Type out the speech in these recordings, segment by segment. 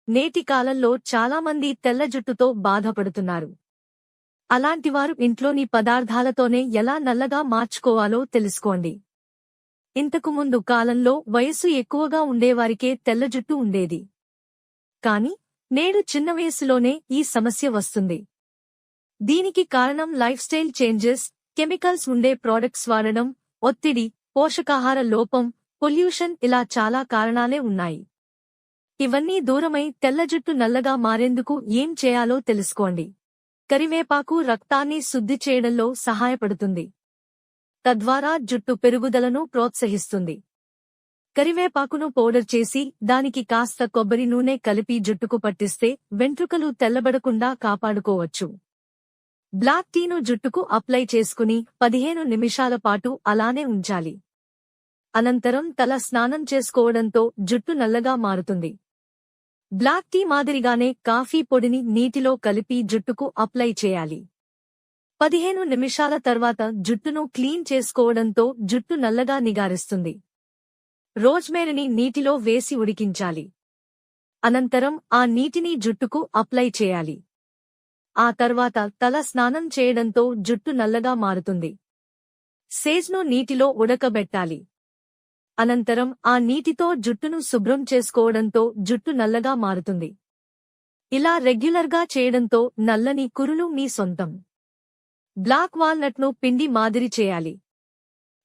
నేటి కాలంలో చాలామంది తెల్ల జుట్టుతో బాధపడుతున్నారు. అలాంటివారు ఇంట్లోని పదార్థాలతోనే ఎలా నల్లగా మార్చుకోవాలో తెలుసుకోండి. ఇంతకు ముందు కాలంలో వయస్సు ఎక్కువగా ఉండేవారికే తెల్ల జుట్టు ఉండేది. కాని నేడు చిన్న వయస్సులోనే ఈ సమస్య వస్తుంది. దీనికి కారణం లైఫ్ స్టైల్ చేంజెస్, కెమికల్స్ ఉండే ప్రొడక్ట్స్ వాడడం, ఒత్తిడి, పోషకాహార లోపం, పొల్యూషన్ ఇలా చాలా కారణాలే ఉన్నాయి. ఇవన్నీ దూరమై తెల్ల జుట్టు నల్లగా మారేందుకు ఏం చేయాలో తెలుసుకోండి. కరివేపాకు రక్తాన్ని శుద్ధి చేయడంలో సహాయపడుతుంది. తద్వారా జుట్టు పెరుగుదలను ప్రోత్సహిస్తుంది. కరివేపాకును పౌడర్ చేసి దానికి కాస్త కొబ్బరి నూనె కలిపి జుట్టుకు పట్టిస్తే వెంట్రుకలు తెల్లబడకుండా కాపాడుకోవచ్చు. బ్లాక్ టీను జుట్టుకు అప్లై చేసుకుని 15 నిమిషాల పాటు అలానే ఉంచాలి. అనంతరం తల స్నానం చేసుకోవడంతో జుట్టు నల్లగా మారుతుంది. బ్లాక్ టీ మాదిరిగానే కాఫీ పొడిని నీటిలో కలిపి జుట్టుకు అప్లై చేయాలి. 15 నిమిషాల తర్వాత జుట్టును క్లీన్ చేసుకోవడంతో జుట్టు నల్లగా నిగారిస్తుంది. రోజ్మేరీని నీటిలో వేసి ఉడికించాలి. అనంతరం ఆ నీటిని జుట్టుకు అప్లై చేయాలి. ఆ తర్వాత తల స్నానం చేయడంతో జుట్టు నల్లగా మారుతుంది. సేజ్ను నీటిలో ఉడకబెట్టాలి. అనంతరం ఆ నీటితో జుట్టును శుభ్రం చేసుకోవడంతో జుట్టు నల్లగా మారుతుంది. ఇలా రెగ్యులర్గా చేయడంతో నల్లని కురులు మీ సొంతం. బ్లాక్ వాల్నట్ను పిండి మాదిరి చేయాలి.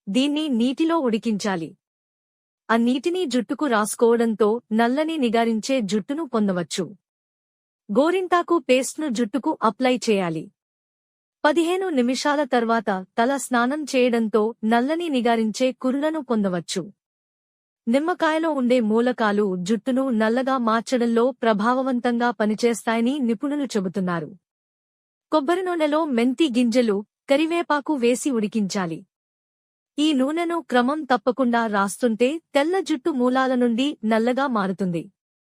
దీన్ని నీటిలో ఉడికించాలి. ఆ నీటిని జుట్టుకు రాసుకోవడంతో నల్లని నిగారించే జుట్టును పొందవచ్చు. గోరింటాకు పేస్ట్ను జుట్టుకు అప్లై చేయాలి. 15 నిమిషాల తర్వాత తల స్నానం చేయడంతో నల్లని నిగారించే కురులను పొందవచ్చు. నిమ్మకాయలో ఉండే మూలకాలు జుట్టును నల్లగా మార్చడంలో ప్రభావవంతంగా పనిచేస్తాయని నిపుణులు చెబుతున్నారు. కొబ్బరి నూనెలో మెంతి గింజలు, కరివేపాకు వేసి ఉడికించాలి. ఈ నూనెను క్రమం తప్పకుండా రాస్తుంటే తెల్ల జుట్టు మూలాల నుండి నల్లగా మారుతుంది.